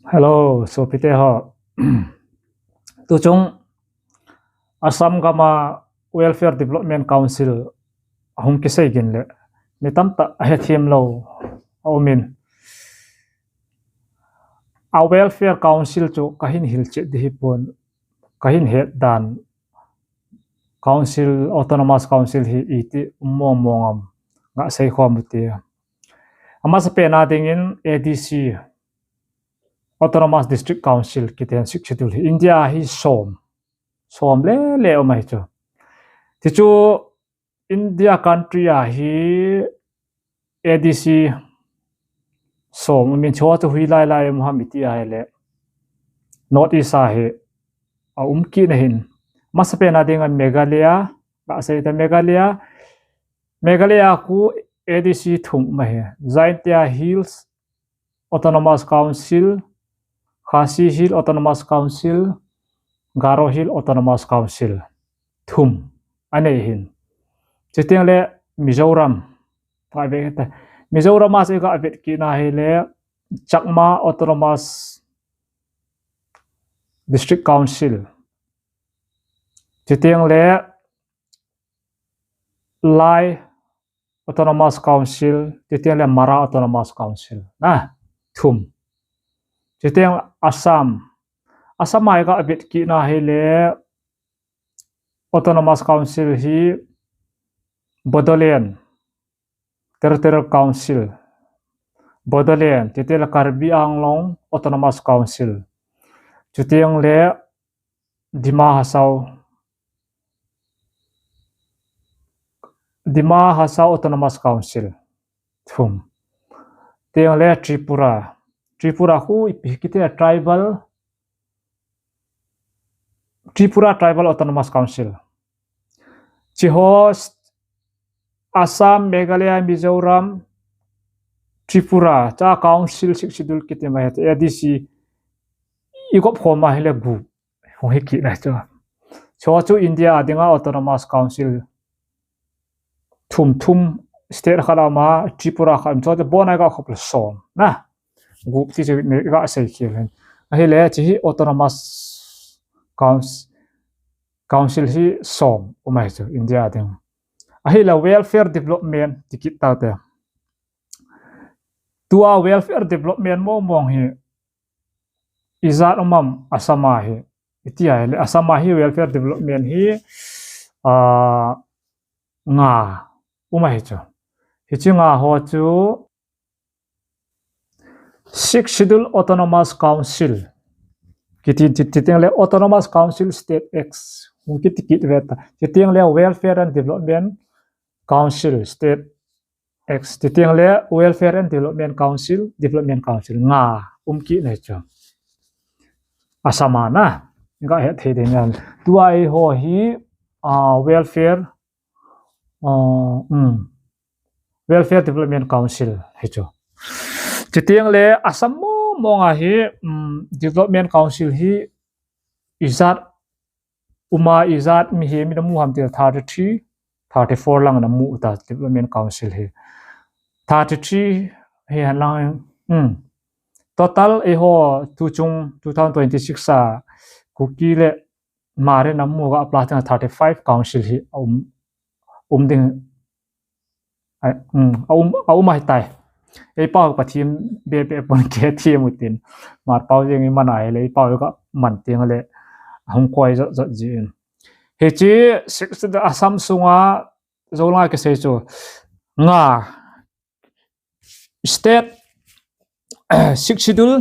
Hello, so pite ho. Tu chung Assam Gama Welfare Development Council hum kisai gin le. Ni tamta a thiam lo aumin. A Welfare Council chu kahin hilche di pon kahin het dan Council Autonomous Council hi iti mongam nga sei khomute. Ama sa pena dingin ADC Autonomous District Council kiten schedule India hi som le omai chu ti chu India country hi ADC som min chwa chu hui lai muhammadi le north east hi a ki na hin masape na ding Meghalaya ba sai ta Meghalaya ku ADC thum ma he Jaintia Hills Autonomous Council Khasi Hill Autonomous Council, Garo Hill Autonomous Council, thum ane hin. Chitiang le Mizoram, Mizoram as ega abet kina hele Chakma Autonomous District Council. Chitiang le Lai Autonomous Council, chitiang le Mara Autonomous Council. Thum. Chitiang Assam ai ga abet ki na hele Autonomous Council hi Bodoland Territorial Council Bodoland chitiang Karbi Anglong Autonomous Council chitiang le Dima Hasau Autonomous Council thum tiang le Tripura hu ikite Tripura Tribal Autonomous Council. Chiho Assam, Meghalaya, Mizoram, Tripura cha council schedule kite ma het ADC igop khoma hele gu hoi ki na chu India adinga Autonomous Council thum state khalama Tripura kham chu bonai ga khopl som na group ti ga sei khilen hele chi Autonomous Council hi som umai chu India ding ahila welfare development tikit ta te tua welfare development mong hi izat umam Asama hi itia hele Asama hi welfare development hi nga umai chu hi chinga ho chu 6th Schedule Autonomous Council kitiang le Autonomous Council State X kit veta kitiang le Welfare and Development Council State X kitiang le Welfare and Development Council nga ki na chu Asama na nga he the de nyan tuai ho hi Welfare Development Council he chu chitiang le Assam monga hi Development Council hi izat mi he mi mu ham te 33 34 lang na mu ta Development Council hi 33 he lang total e ho tu chung 2026 sa kuki le mare na mu ga apply 35 council hi ding mai tai ei pau ka thim be pon ke thim utin mar pau jeng manai le pau ka man ting le hong koi za jin he chi Assam sunga zola ke se chu nga state 6th Schedule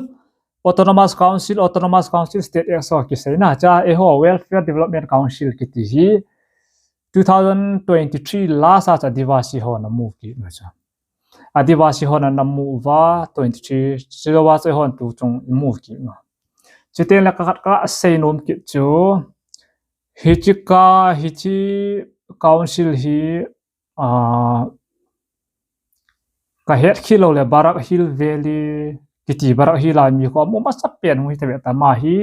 Autonomous Council State so ke se na cha e ho Welfare Development Council ki ti hi 2023 last cha Adivasi ho na move ki na cha Adivasi ho na move va 23 zero se ho tu chung move ki na chiten la ka sei nom ki chu hichi council hi ka het khilo le Barak Hill Valley kiti Barak Hill la mi ko mo masapen hui te ta ma hi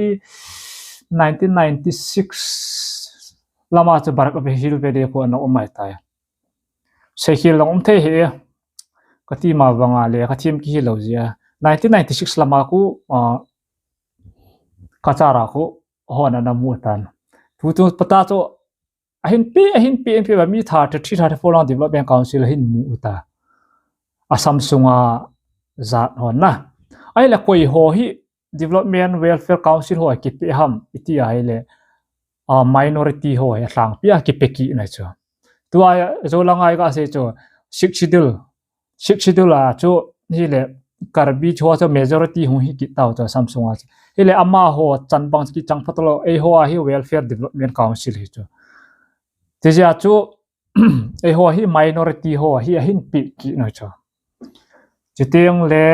1996 lama chu Barak Hill Valley ko na umai ta sekhil long the he kati ma wanga le khathim ki lo zia 1996 lama ku kachara ko hona na mutan tu tu pata cho ahin PNP ba mi tha 334 long development council hin mu uta asam sunga zat hon na ai la koi ho hi development welfare council ho ki pe ham iti ai le minority ho ya sang pia ki pe ki na cho tua zo langai ka se cho shikshidul a cho hi le karbi cho cho majority hu hi ki taw cho samsung a ile ama ho chanbang ki changpatlo e ho a hi welfare development council hi cho teja cho e ho hi minority ho hi hin pi ki na cho chiteng le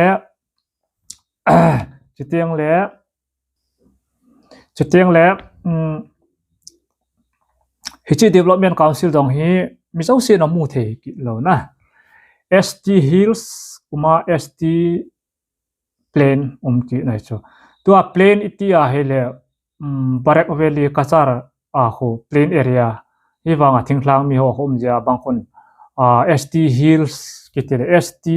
hichi development council dong hi mi so se no mu the ki lo na ST Hills kuma ST Plain ki na cho tua plain itia hele Barak Valley Kachar a ho plain area hi wanga thingthlang mi ho hom ja bangkon ST Hills kitile ST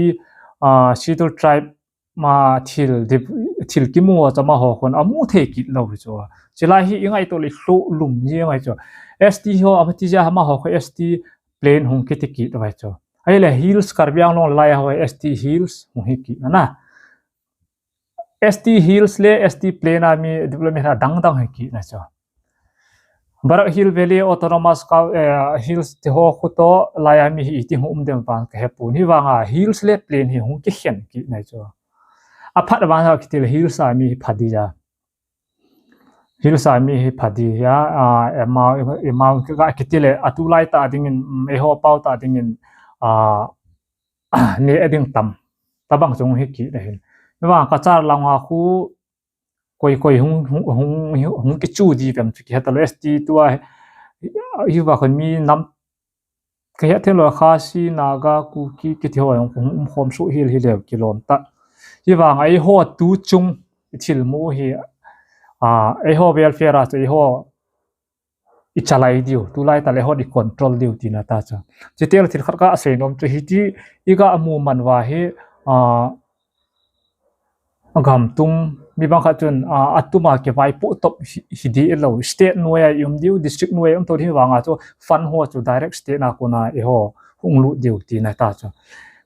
Sidul tribe ma thil ki mu chama ho kon amu the ki lo cho chila hi ingai to le hlu lum ni ngai cho ST ho amati ja ma ho ST Plain hung ki to cho ai le hills karbiang long lai ho ST Hills hung hi ki na ST Hills le ST Plain ami development dang hai ki na cho Barak Hill Valley Autonomous Hills te ho khuto lai ami hi ti hum dem pa ka hepun hi wanga Hills le Plain hi hung ki khen ki na cho aphat ba ha ki til Hills ami phadi ja Hills ami hi phadi ya ema ka ki til atulai ta dingin e ho pau ta dingin ne ading tam tabang jong hi ki hin wa ka char langa khu koi hung ki chu di pem ki hatalo ST tua hi wa khon mi nam ka ya thelo khasi naga ku ki theo hum khom su hil hi lew kilom ta hi wa ngai ho tu chung thil mu hi e ho welfare a e ho ichalai diu tu lai ta le ho di control diu tina ta cha chitel thil khat ka ase nom chu hi ti iga amu manwa he agam tum mi bang khatun atuma ke vai pu top hidi elo state noya yum diu district noya um to hi wanga chu fan ho chu direct state na ko na e ho hunglu diu tina ta cha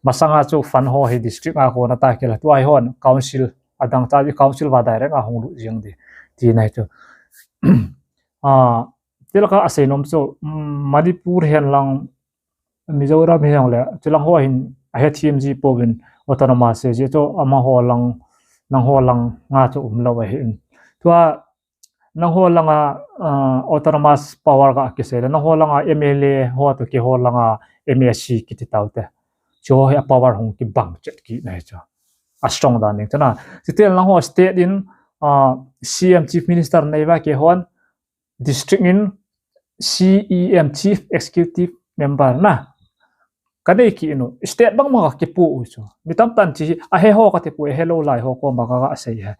masanga chu fan ho hi district a ko na ta ke la tu ai hon council adang ta council wa direct a hunglu jing di ti nai chu tilaka asenom so Manipur hen lang Mizoram hen le chilang ho hin a he TMG povin autonomous se je to ama ho lang nang ho lang nga chu umlo wa hin tua nang ho lang autonomous power ga ke se nang ho lang MLA ho to ke ho lang MSC ki ti taute cho he power hong ki bang chet ki nai cha a strong dan ning chana sitel nang ho state in CM chief minister nei wa ke hon district in CEM chief executive member na kadai ki ino state bang ma ke pu ucho mitam tan chi a he ho ka te pu hello lai ho ko ma ka sei ha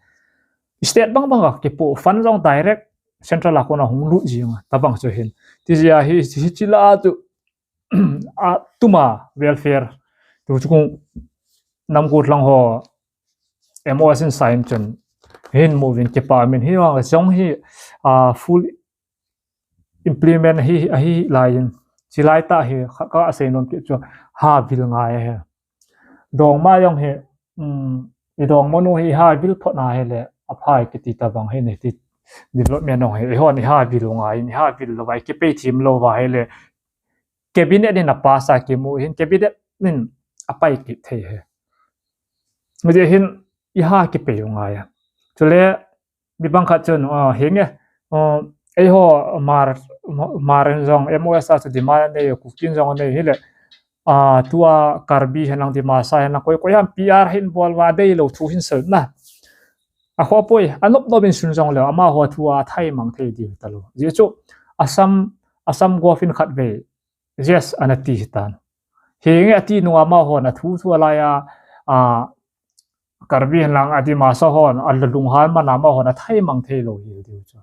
state bang ke pu fan jong direct central la ko na hung lu ji ma tabang cho hin ti ja hi chila tu a tuma welfare tu chu nam ko lang ho MOS in sign chen hin moving ke pa min hi wa jong hi full implement hi line chilai ta he ka ase non ke cho ha bil nga he dong ma yong he I dong monu hi ha bil phot na he le aphai ke ti ta bang he ne ti development no he hon ha bil nga ni ha bil lo vai ke pe thim lo wa he le cabinet ni na pasa ke mu hin cabinet nin apai ki the he muje hin I ha ke pe nga ya chule bi bang kha chon he nge ai ho mar jong MOS as di ma ne ku kin jong ne hile tua karbi henang di ma sa na koi ham PR hin bol wa dei lo thu hin ser na a kho poi anop no bin sun jong le ama ho thua thai mang the di talo je chu asam go fin khat ve yes anati hitan he nge ati nu ama ho na thu la ya karbi henang adi ma sa hon al lung han ma na ma ho na thai mang the lo hi di chu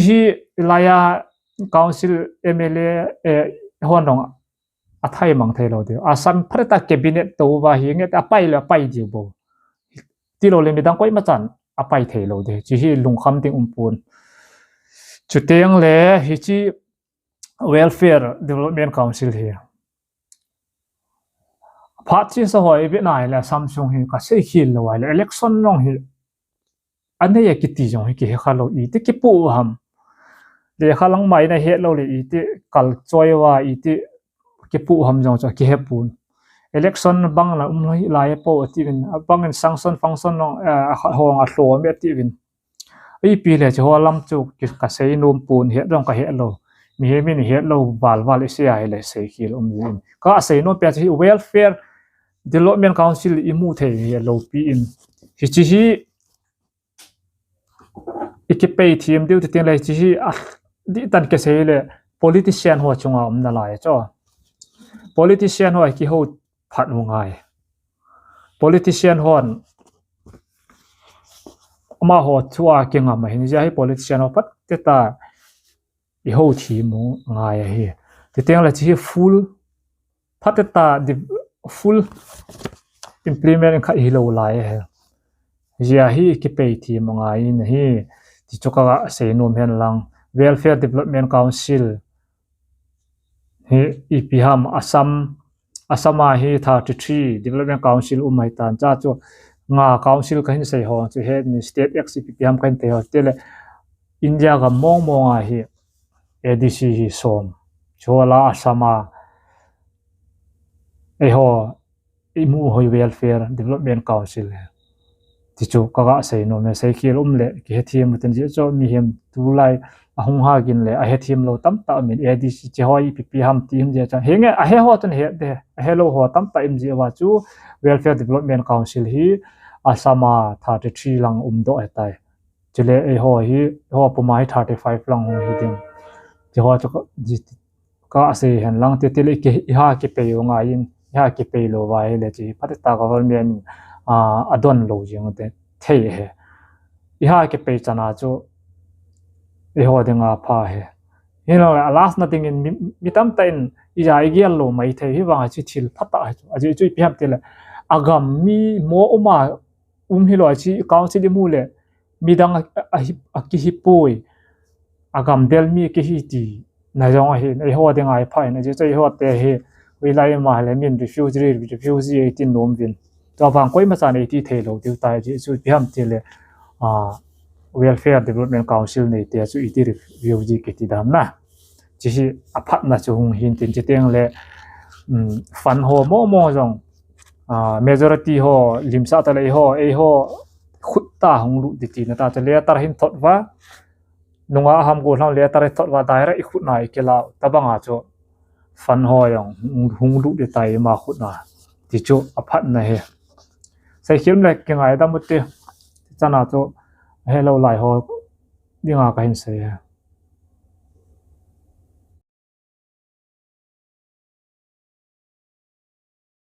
hi laya council MLA honong athai mang thelo de asam preta cabinet to wa hi nge apai la pai ji bo ti lo le mi dang koi ma chan ไปเทโลเดจิฮิลุงคำติงปูนจุดเตียงเลยฮิจิ welfare development council เฮียพัดชินสหายเวียดนามและซัมซุงฮิก็ใช้ขีดเลยว่า election น้องฮิอันนี้อยากกิติจงฮิกิเฮขาโลอีติกิปูฮัมเดี๋ยวขาลังไม่ในเฮโลเลยอีติกัลจอยว่าอีติกิปูฮัมจงจะกิเฮปูนelection บางละลายโปติวินบางเงินสังสนฟังสนน้องห้องอัดโลเมียติวินอีปีเลยจะหัวลำจุกกิกระเซยนุ่มปูนเฮดองกะเฮโลมีเฮมินเฮโลวาลเสียเลยเสียขีลจินก็เซยนุ่มเปียที่ welfare development council อิมูเทเฮโลปีอินฮิจิฮิอีกไปทีมเดียวที่เตียงเลยจิฮิดิตันเกษยเลย politician หัวจงอ่ะนั่นแหละจ้ะ politician หัวกี่หัวพัดวงไง politician หัวมาหัวชัวเก่งอ่ะไม่เห็นจะให้ politician หัวพัดเตตาอีหัวทีมไงเฮียที่เตียงเลยจิฮิ full พัดเตตา full implement ขั้นฮิโลไลเฮียจะให้กี่ไปทีมไงนี่ที่จุกกะเสยนุ่มเห็นลัง welfare development council อีพีฮัมอาซัมมาฮี33 development council ไม่ตันจ้าจ้างา council กันเสียหอจะเห็น state x อีพีฮัมกันเตะเตะเลยอินเดียกับมองฮี ADC ฮีสมชัวร์ละอาซัมมาหออิมูฮอย welfare development council ที่จุกกะเสยนุ่มเสยขีลเละกิเหทีมมันจะจ้ามีเห็นดูไลหงหากินเลยเฮทีมเราตั้มตามินADCจะหอยพีฮัมทีมจะจ้าเฮงเฮหัวตันเฮเดเฮโลหัวตั้มตาอิมจีว่าจู welfare development council ฮีอาสามา33ลังโดเอตายจะเลยหัวฮีหัวประมาณ35ลังฮีดิงจะหัวจะก็เสียเห็นลังที่เลยกิฮากิเปย์งายินฮากิเปย์โลไว้เลยจีพัฒนาก็ว่ามีอดอนโลจิงเดเทเฮฮากิเปย์จะน่าจูหัวเดงอาพาเฮเห็นแล้วlast nothing in มีตั้มแต่inอีจาอีเกียลโลไม่เทฮิวางจิทิลพัตตาอาจิจุยพิฮัมเตลอากามมีโมอุมาฮิโลจิกาวซิลิมูเลมีดังอากิฮิปุยอากามเดลมีกิฮิตีนายจงเห็นหัวเดงอาพายนายจะหัวเตเฮวิไลมาเลมิน refugee 18โนมวินตัวฟังก้อยมาสาน18เทโลดิวตายจิจุยพิฮัมเตลwelfare development council ในเตียสุอีที่ refugee กิติดามนะจิฮิอภัทนะจุงหินตินจิเตียงเลฟันโฮโมจงmajority โฮลิมซาตะเลโฮโฮขุดตาหงลุดิตินะตาจะเลตาหินทดว่านุงอาหามกูเราเลตาหินทดว่าได้ระอีขุดนายเกลาตะบังอาจุฟันโฮยงหงลุดิตายมาขุดนาติจุอภัทนะเฮใส่คิมเลยเก่งไงตามุติจันอาจุเฮโลไลโฮดิงากันเสีย